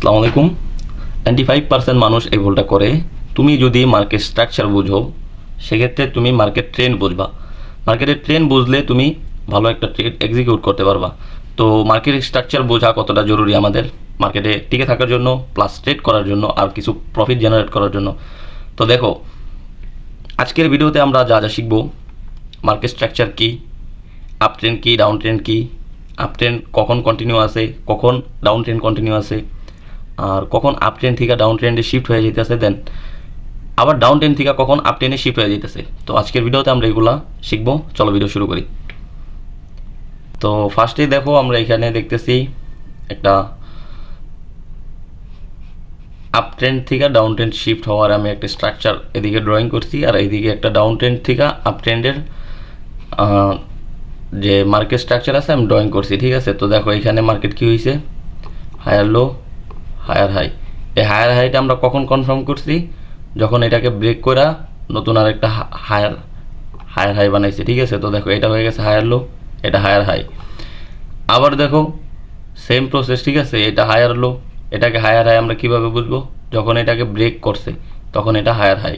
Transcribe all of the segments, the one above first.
আসসালামু আলাইকুম। 95% মানুষ এই ভুলটা করে। তুমি যদি মার্কেট স্ট্রাকচার বুঝো, সেক্ষেত্রে তুমি মার্কেট ট্রেন্ড বুঝবা। মার্কেটের ট্রেন্ড বুঝলে তুমি ভালো একটা ট্রেড এক্সিকিউট করতে পারবা। তো মার্কেট স্ট্রাকচার বোঝা কতটা জরুরি আমাদের মার্কেটে টিকে থাকার জন্য, প্লাস ট্রেড করার জন্য, আর কিছু প্রফিট জেনারেট করার জন্য। তো দেখো, আজকের ভিডিওতে আমরা যা যা শিখবো: মার্কেট স্ট্রাকচার কী, আপ ট্রেন্ড কী, ডাউন ট্রেন্ড কী, আপ ট্রেন্ড কখন কন্টিনিউ আছে, কখন ডাউন ট্রেন্ড কন্টিনিউ আছে, আর কখন আপ ট্রেন্ড থেকে ডাউন ট্রেন্ডে শিফট হয়ে যেতেছে, দেন আবার ডাউন ট্রেন্ড থেকে কখন আপ ট্রেন্ডে শিফট হয়ে যেতেছে। তো আজকের ভিডিওতে আমরা এগুলা শিখবো। চলো ভিডিও শুরু করি। তো ফার্স্টেই দেখো, আমরা এখানে দেখতেছি একটা আপ ট্রেন্ড থেকে ডাউন ট্রেন্ড শিফট হওয়ার আমি একটা স্ট্রাকচার এদিকে ড্রয়িং করছি, আর এইদিকে একটা ডাউন ট্রেন্ড থেকে আপ ট্রেন্ডের যে মার্কেট স্ট্রাকচার আছে আমি ড্রয়িং করছি। ঠিক আছে, তো দেখো এখানে মার্কেট কী হয়েছে, হায়ার লো, হায়ার হাই। এই হায়ার হাইটা আমরা কখন কনফার্ম করছি, যখন এটাকে ব্রেক করে নতুন আর একটা হায়ার হাই বানাইছে। ঠিক আছে, তো দেখো এটা হয়ে গেছে হায়ার লো, এটা হায়ার হাই। আবার দেখো সেম প্রসেস। ঠিক আছে, এটা হায়ার লো, এটাকে হায়ার হাই আমরা কিভাবে বুঝবো, যখন এটাকে ব্রেক করছে তখন এটা হায়ার হাই।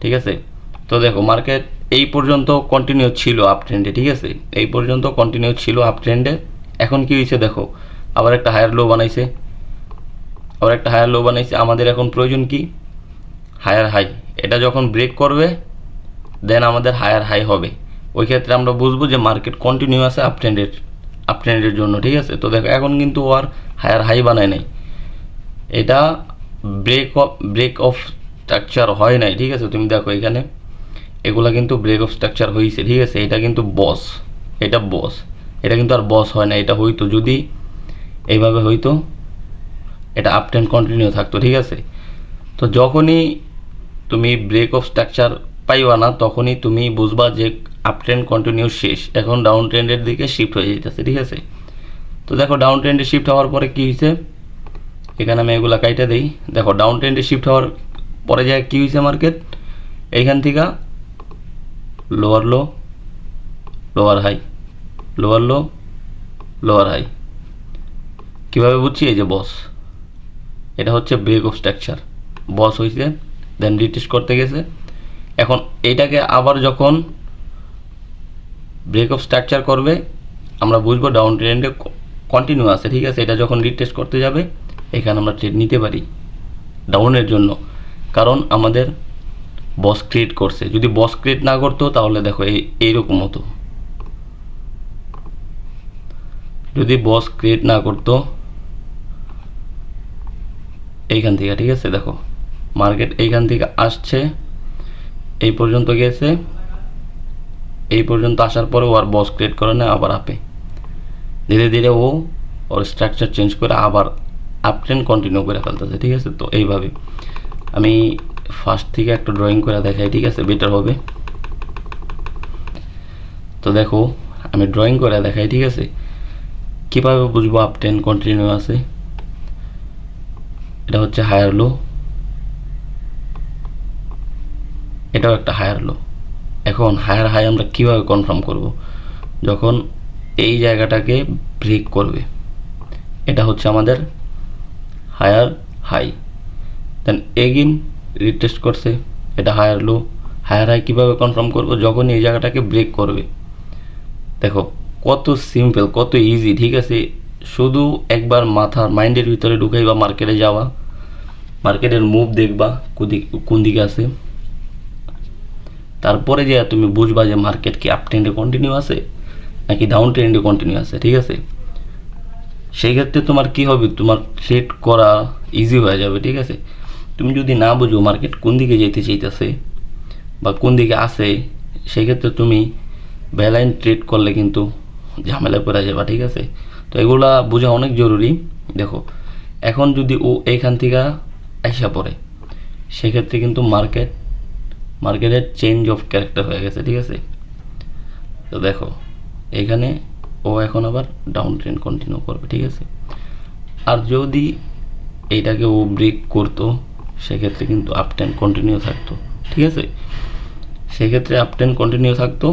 ঠিক আছে, তো দেখো মার্কেট এই পর্যন্ত কন্টিনিউ ছিল আপ ট্রেন্ডে। ঠিক আছে, এই পর্যন্ত কন্টিনিউ ছিল আপ ট্রেন্ডে। এখন কি হয়েছে দেখো, আবার একটা হায়ার লো বানাইছে, আবার একটা হায়ার লো বানাইছে। আমাদের এখন প্রয়োজন কি, হায়ার হাই। এটা যখন ব্রেক করবে দেন আমাদের হায়ার হাই হবে। ওই ক্ষেত্রে আমরা বুঝবো যে মার্কেট কন্টিনিউ আছে আপ ট্রেন্ডের জন্য। ঠিক আছে, তো দেখো এখন কিন্তু আর হায়ার হাই বানায় নাই, এটা ব্রেক অফ স্ট্রাকচার হয় নাই। ঠিক আছে, তুমি দেখো এখানে এগুলা কিন্তু ব্রেক অফ স্ট্রাকচার হয়েছে। ঠিক আছে, এটা কিন্তু বস, এটা বস, এটা কিন্তু আর বস হয় না। এটা হইতো যদি এইভাবে হইতো, এটা আপ ট্রেন্ড কন্টিনিউ থাকতো। ঠিক আছে, তো যখনই তুমি ব্রেক অফ স্ট্রাকচার পাইবা না, তখনই তুমি বুঝবা যে আপ ট্রেন্ড কন্টিনিউ শেষ, এখন ডাউন ট্রেন্ডের দিকে শিফট হয়ে যেতেছে। ঠিক আছে, তো দেখো ডাউন ট্রেন্ডে শিফট হওয়ার পরে কী হয়েছে, এখানে আমি এগুলা কাইটা দিই। দেখো ডাউন ট্রেন্ডে শিফট হওয়ার পরে যায় কী হয়েছে, মার্কেট এইখান থেকে lower low, lower high, lower low, lower high. কীভাবে বুঝছি, এই যে বস, এটা হচ্ছে ব্রেক অফ স্ট্রাকচার, বস হয়েছে, দেন রিটেস্ট করতে গেছে। এখন এইটাকে আবার যখন ব্রেক অফ স্ট্রাকচার করবে আমরা বুঝবো ডাউন ট্রেন্ডে কন্টিনিউ আছে। ঠিক আছে, এটা যখন রিটেস্ট করতে যাবে এখানে আমরা ট্রেড নিতে পারি ডাউনের জন্য, কারণ আমাদের বস ক্রিয়েট করছে। যদি বস ক্রিয়েট না করতো তাহলে দেখো এইরকম হতো, যদি বস ক্রিয়েট না করতো এইখান থেকে। ঠিক আছে, দেখো মার্কেট এইখান থেকে আসছে, এই পর্যন্ত গেছে, এই পর্যন্ত আসার পরে ও আর বস ক্রিয়েট করে না, আবার আপে ধীরে ধীরে ও ওর স্ট্রাকচার চেঞ্জ করে আবার আপ ট্রেন্ড কন্টিনিউ করে ফেলতেছে। ঠিক আছে, তো এইভাবে আমি ফার্স্ট থেকে একটা ড্রয়িং করে দেখাই। ঠিক আছে, বেটার হবে। তো দেখো আমি ড্রয়িং করে দেখাই। ঠিক আছে, কীভাবে বুঝবো আপ ট্রেন্ড কন্টিনিউ আছে। এটা হচ্ছে হায়ার লো, এটাও একটা হায়ার লো। এখন হায়ার হাই আমরা কীভাবে কনফার্ম করব, যখন এই জায়গাটাকে ব্রেক করবে, এটা হচ্ছে আমাদের higher high. Then again retest করছে, এটা হায়ার লো। হায়ার হাই কীভাবে কনফার্ম করব, যখন এই জায়গাটাকে ব্রেক করবে। দেখো কত সিম্পল, কত ইজি। ঠিক আছে, শুধু একবার মাথার মাইন্ডের ভিতরে ঢুকাইবা, মার্কেটে যাওয়া, মার্কেটের মুভ দেখবা কোন দিকে আছে, তারপরে যে তুমি বুঝবা যে মার্কেট কি আপ ট্রেন্ডে কন্টিনিউ আছে নাকি ডাউন ট্রেন্ডে কন্টিনিউ আছে। ঠিক আছে, সেই ক্ষেত্রে তোমার কি হবে, তোমার ট্রেড করা ইজি হয়ে যাবে। ঠিক আছে, তুমি যদি না বুঝো মার্কেট কোন দিকে যেতে চাইতেছে বা কোন দিকে আছে, সেই ক্ষেত্রে তুমি ব্যালাইন ট্রেড করলে কিন্তু ঝামেলায় পড়ে যাবে। ঠিক আছে, তো এগুলা বোঝা অনেক জরুরি। দেখো এখন যদি ও এইখান থেকে আইসা পড়ে, সেক্ষেত্রে কিন্তু মার্কেটের চেঞ্জ অফ ক্যারেক্টার হয়ে গেছে। ঠিক আছে, তো দেখো এখানে ও এখন আবার ডাউন ট্রেন্ড কন্টিনিউ করবে। ঠিক আছে, আর যদি এইটাকে ও ব্রেক করতো সেক্ষেত্রে কিন্তু আপ ট্রেন্ড কন্টিনিউ থাকতো। ঠিক আছে, সেক্ষেত্রে আপ ট্রেন্ড কন্টিনিউ থাকতো,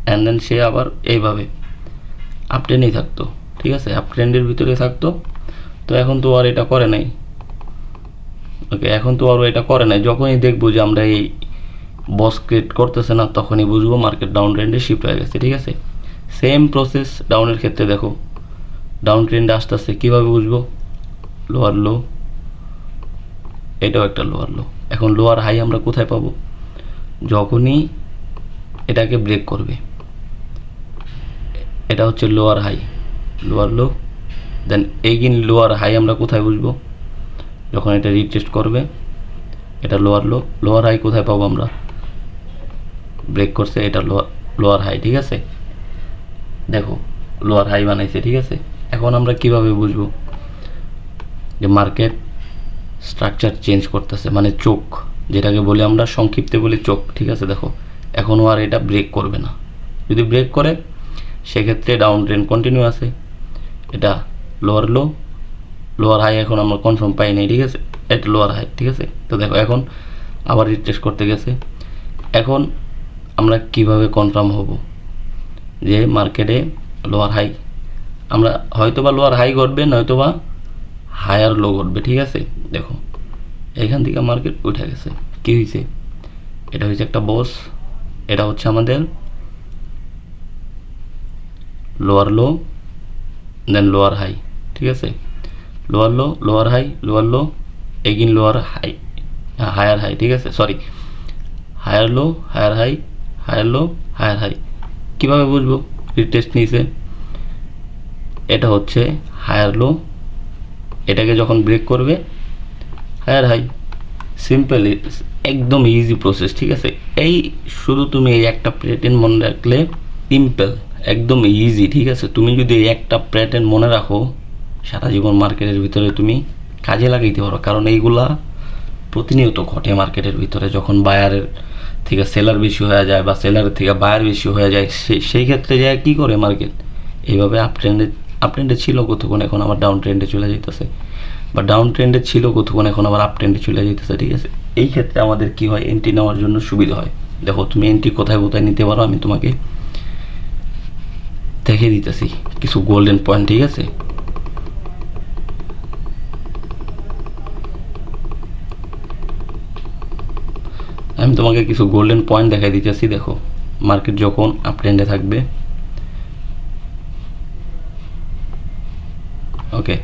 অ্যান্ড দেন সে আবার এইভাবে আপ ট্রেন্ডেই থাকতো। ঠিক আছে, আপ ট্রেন্ডের ভিতরে থাকতো, তো এখন তো আর এটা করে নাই। ওকে, এখন তো আর এটা করে নাই। যখনই দেখবো যে আমরা এই বস ক্রিয়েট করতেছে না, তখনই বুঝবো মার্কেট ডাউন ট্রেন্ডে শিফট হয়ে গেছে। ঠিক আছে, সেম প্রসেস ডাউনের ক্ষেত্রে দেখো, ডাউন ট্রেন্ডে আসতেছে, কীভাবে বুঝবো? লোয়ার লো, এটাও একটা লোয়ার লো। এখন লোয়ার হাই আমরা কোথায় পাবো? যখনই এটাকে ব্রেক করবে। এটা হচ্ছে লোয়ার হাই, লোয়ার লো, দেন এগিন লোয়ার হাই আমরা কোথায় বুঝবো? যখন এটা রিটেস্ট করবে। এটা লোয়ার লো, লোয়ার হাই কোথায় পাবো আমরা? ব্রেক করছে, এটা লোয়ার হাই। ঠিক আছে, দেখো লোয়ার হাই বানাইছে। ঠিক আছে, এখন আমরা কিভাবে বুঝবো যে মার্কেট স্ট্রাকচার চেঞ্জ করতেছে, মানে চোখ, যেটাকে বলি আমরা সংক্ষিপ্তে বলি চোখ। ঠিক আছে, দেখো এখনও আর এটা ব্রেক করবে না। যদি ব্রেক করে সেক্ষেত্রে ডাউন ট্রেন্ড কন্টিনিউ আছে। এটা লোয়ার লো, লোয়ার হাই এখন আমরা কনফার্ম পাই নাই। ঠিক আছে, এটা লোয়ার হাই। ঠিক আছে, তো দেখো এখন আবার রিটেস্ট করতে গেছে। এখন আমরা কিভাবে কনফার্ম হব যে মার্কেটে লোয়ার হাই? আমরা হয়তোবা লোয়ার হাই ঘটবে, নয়তোবা হায়ার লো ঘটবে। ঠিক আছে, দেখো এখান থেকে মার্কেট উঠে গেছে। কি হয়েছে? এটা হচ্ছে একটা বস, এটা হচ্ছে আমাদের lower low, then lower high. ঠিক আছে, lower low, lower high, lower low, again lower high, higher high. ঠিক আছে, sorry, higher low, higher high, higher low, higher high. কীভাবে বুঝবো? রিটেস্ট নিয়েছে, এটা হচ্ছে হায়ার লো, এটাকে যখন ব্রেক করবে হায়ার হাই। সিম্পল, একদম ইজি প্রসেস। ঠিক আছে, এই শুধু তুমি এই একটা প্যাটার্ন মনে রাখলে সিম্পল, একদম ইজি। ঠিক আছে, তুমি যদি এই একটা প্যাটার্ন মনে রাখো, সারা জীবন মার্কেটের ভিতরে তুমি কাজে লাগাইতে পারো। কারণ এইগুলা প্রতিনিয়ত ঘটে মার্কেটের ভিতরে। যখন বায়ারের থেকে সেলার বেশি হয়ে যায় বা সেলারের থেকে বায়ার বেশি হয়ে যায়, সেই ক্ষেত্রে যায় কী করে মার্কেট এইভাবে আপ ট্রেন্ডে ছিল কতক্ষণ, এখন আবার ডাউন ট্রেন্ডে চলে যেতেছে, বা ডাউন ট্রেন্ডে ছিল কতক্ষণ, এখন আবার আপ ট্রেন্ডে চলে যেতেছে। ঠিক আছে, এই ক্ষেত্রে আমাদের কি হয়? এন্ট্রি নেওয়ার জন্য সুবিধা হয়। দেখো তুমি এন্ট্রি কোথায় কোথায় নিতে পারো, আমি তোমাকে দেখে দিতেছি কিছু গোল্ডেন পয়েন্ট। ঠিক আছে, আমি তোমাকে কিছু গোল্ডেন পয়েন্ট দেখাই দিতেছি। দেখো মার্কেট যখন আপ ট্রেন্ডে থাকবে, ওকে,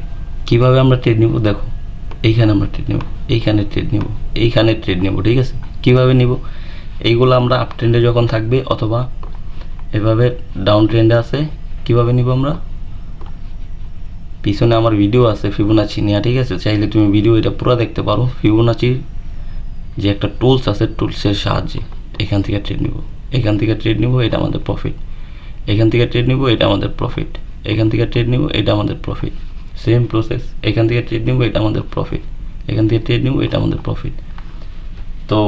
কিভাবে আমরা ট্রেড নিব? দেখো এইখানে আমরা ট্রেড নেব, এইখানে ট্রেড নেব, এইখানে ট্রেড নেব। ঠিক আছে, কিভাবে নিব? এইগুলো আমরা আপ ট্রেন্ডে যখন থাকবে অথবা এভাবে ডাউন ট্রেন্ডে আছে, কিভাবে নিব আমরা? পিছনে আমার ভিডিও আছে ফিবোনাচি নিয়ে। ঠিক আছে, চাইলে তুমি ভিডিও এটা পুরো দেখতে পারো। ফিবোনাচির যে একটা টুলস আছে, টুলসের সাহায্যে এখান থেকে ট্রেড নিব, এখান থেকে ট্রেড নিব, এটা আমাদের প্রফিট। এখান থেকে ট্রেড নিব, এটা আমাদের প্রফিট। এখান থেকে ট্রেড নিব, এটা আমাদের প্রফিট। সেম প্রসেস, এখান থেকে ট্রেড নিব, এটা আমাদের প্রফিট। এখান থেকে ট্রেড নিব, এটা আমাদের প্রফিট। তো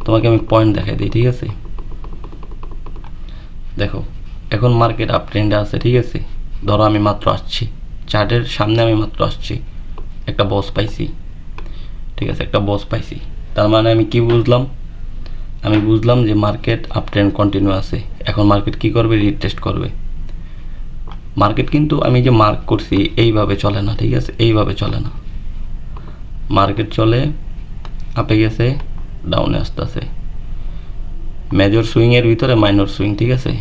তোমাকে আমি পয়েন্ট দেখাই দিই। ঠিক আছে, দেখো এখন মার্কেট আপ ট্রেন্ডে আছে। ঠিক আছে, ধরো আমি মাত্র আসছি, চার্টের সামনে আমি মাত্র আসছি, একটা বস পাইছি। ঠিক আছে, একটা বস পাইছি, তার মানে আমি কি বুঝলাম? আমি বুঝলাম যে মার্কেট আপ ট্রেন্ড কন্টিনিউ আছে। এখন মার্কেট কি করবে? রিটেস্ট করবে। মার্কেট কিন্তু আমি যে মার্ক করছি এইভাবে চলে না। ঠিক আছে, এইভাবে চলে না। মার্কেট চলে আপে গেছে, ডাউনে আসতেছে, মেজর সুইংয়ের ভিতরে মাইনর সুইং। ঠিক আছে,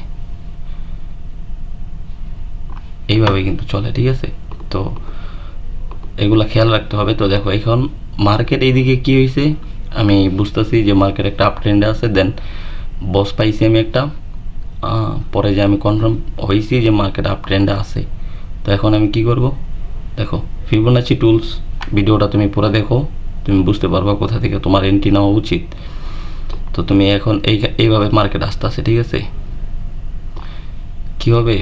এইভাবে কিন্তু চলে। ঠিক আছে, তো এগুলা খেয়াল রাখতে হবে। তো দেখো এখন মার্কেট এইদিকে কি হয়েছে, আমি বুঝতেছি যে মার্কেট একটা আপ ট্রেন্ডে আছে, দেন বস পাইছি আমি একটা, পরে যে আমি কনফার্ম হয়েছি যে মার্কেট আপ ট্রেন্ডে আছে। তো এখন আমি কি করব? দেখো ফিবোনাচি টুলস ভিডিওটা তুমি পুরো দেখো, তুমি বুঝতে পারবা কোথা থেকে তোমার এন্ট্রি নেওয়া উচিত। তো তুমি এখন এইভাবে মার্কেট আসতে আছে। ঠিক আছে, কী হবে?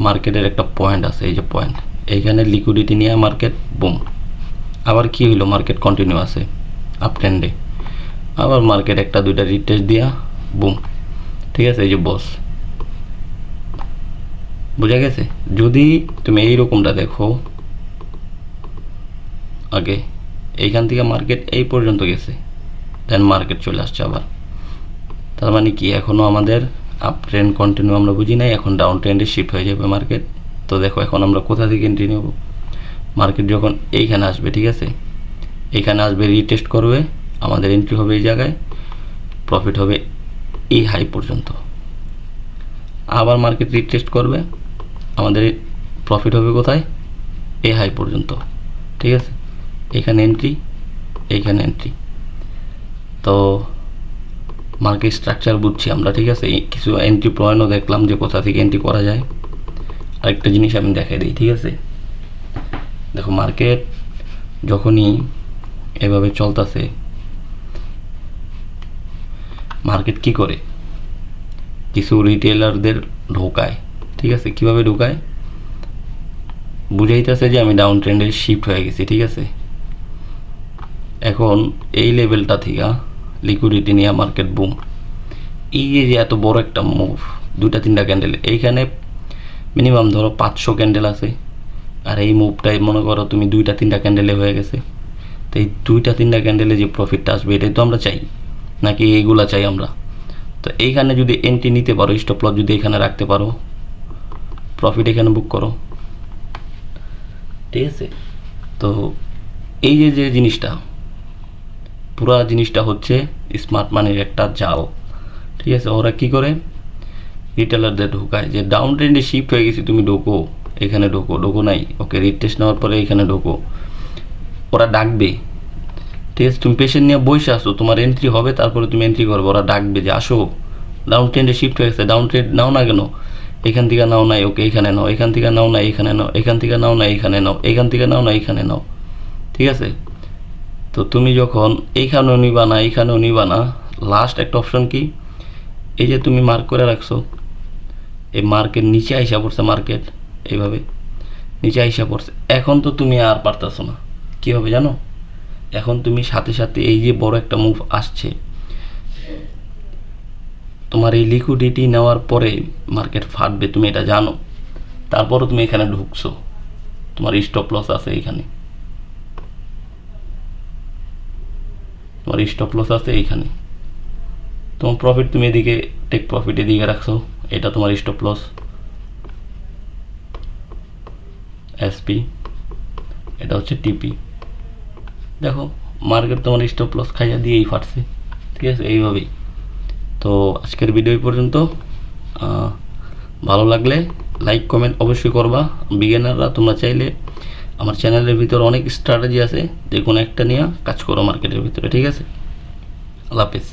মার্কেটের একটা পয়েন্ট আছে, এই যে পয়েন্ট, এইখানে লিকুইডিটি নিয়ে মার্কেট বুম, আবার কি হইলো? মার্কেট কন্টিনিউ আছে আপ ট্রেন্ডে, আবার মার্কেট একটা দুইটা রিটেস্ট দিয়া বুম। ঠিক আছে, এই যে বস, বোঝা গেছে? যদি তুমি এইরকমটা দেখো, আগে এইখান থেকে মার্কেট এই পর্যন্ত গেছে, দেন মার্কেট চলে আসছে আবার, তার মানে কি এখনও আমাদের আপ ট্রেন্ড কন্টিনিউ আমরা বুঝি নাই, এখন ডাউন ট্রেন্ডে শিফট হয়ে যাবে মার্কেট। তো দেখো এখন আমরা কোথা থেকে এন্ট্রি নেব? মার্কেট যখন এইখানে আসবে, ঠিক আছে, এইখানে আসবে, রিটেস্ট করবে, আমাদের এন্ট্রি হবে এই জায়গায়, প্রফিট হবে এই হাই পর্যন্ত। আবার মার্কেট রিটেস্ট করবে, আমাদের প্রফিট হবে কোথায়, এই হাই পর্যন্ত, ঠিক আছে। এখানে এন্ট্রি, এইখানে এন্ট্রি। তো মার্কেট স্ট্রাকচার বুঝছি আমরা, ঠিক আছে। কিছু এন্ট্রি পয়েন্টও দেখলাম যে কোথা থেকে এন্ট্রি করা যায়। আরেকটা জিনিস আমি দেখাই দিই, ঠিক আছে। দেখো মার্কেট যখনই এভাবে চলতেছে, মার্কেট কি করে, কিছু রিটেলারদের ঢোকায়, ঠিক আছে। কিভাবে ঢোকায়, বুঝাইতেছে যে আমি ডাউন ট্রেন্ডে শিফট হয়ে গেছি, ঠিক আছে। এখন এই লেভেলটা থেকে লিকুইডিটি নিয়ে মার্কেট বুম, এই যে এত বড় একটা মুভ, 2-3টা ক্যান্ডেল, এইখানে মিনিমাম ধরো 500 ক্যান্ডেল আছে, আর এই মুভটাই মনে করো তুমি 2-3টা ক্যান্ডেলে হয়ে গেছে। তো এই 2-3টা ক্যান্ডেলে যে প্রফিটটা আসবে, এটাই তো আমরা চাই, নাকি এইগুলা চাই আমরা? তো এইখানে যদি এন্ট্রি নিতে পারো, স্টপ লস যদি এখানে রাখতে পারো, প্রফিট এখানে বুক করো, ঠিক আছে। তো এই যে জিনিসটা, পুরা জিনিসটা হচ্ছে স্মার্ট মানির একটা জাল, ঠিক আছে। ওরা কি করে, রিটেলারদের ঢোকায় যে ডাউন ট্রেন্ডে শিফট হয়ে গেছি, তুমি ঢোকো, এখানে ঢোকো নাই, ওকে রিটেস্ট নেওয়ার পরে এখানে ঢোকো, ওরা ডাকবে, ঠিক আছে। তুমি পেশেন্ট নিয়ে বসে আসো, তোমার এন্ট্রি হবে, তারপরে তুমি এন্ট্রি করবে, ওরা ডাকবে যে আসো, ডাউন ট্রেন্ডে শিফট হয়ে গেছে, ডাউন ট্রেন্ড নাও না কেন, এখান থেকে নাও নাই, ওকে এখানে নাও, এখান থেকে নাও না এখানে নাও, এখান থেকে নাও না এখানে নাও, এখান থেকে নাও না এখানে নাও, ঠিক আছে। তো তুমি যখন এইখানেও নিবা না, এইখানেও নিবা না, লাস্ট একটা অপশন কি, এই যে তুমি মার্ক করে রাখছো, এই মার্কেট নিচে আইসা পড়ছে, মার্কেট এইভাবে নিচে আইসা পড়ছে। এখন তো তুমি আর পারতেছো না, কি হবে জানো, এখন তুমি সাথে সাথে এই যে বড় একটা মুভ আসছে, তোমার এই লিকুইডিটি নেওয়ার পরে মার্কেট ফাটবে, তুমি এটা জানো, তারপরও তুমি এখানে ঢুকছো, তোমার স্টপ লস আছে এইখানে, তোমার স্টপ লস আছে এইখানে, তোমার প্রফিট তুমি এদিকে টেক প্রফিট এদিকে রাখছো, এটা তোমার স্টপ লস, এসপি, এটা হচ্ছে টিপি। দেখো মার্কেট তোমার স্টপ লস খাইয়া দিয়েই ফাটছে, ঠিক আছে, এইভাবেই। তো আজকের ভিডিও এই পর্যন্ত। ভালো লাগলে লাইক কমেন্ট অবশ্যই করবা। বিগিনাররা তোমরা চাইলে আমার চ্যানেলের ভিতরে অনেক স্ট্র্যাটেজি আছে, যে কোনো একটা নিয়ে কাজ করো মার্কেটের ভিতরে, ঠিক আছে। আল্লাহ হাফেজ।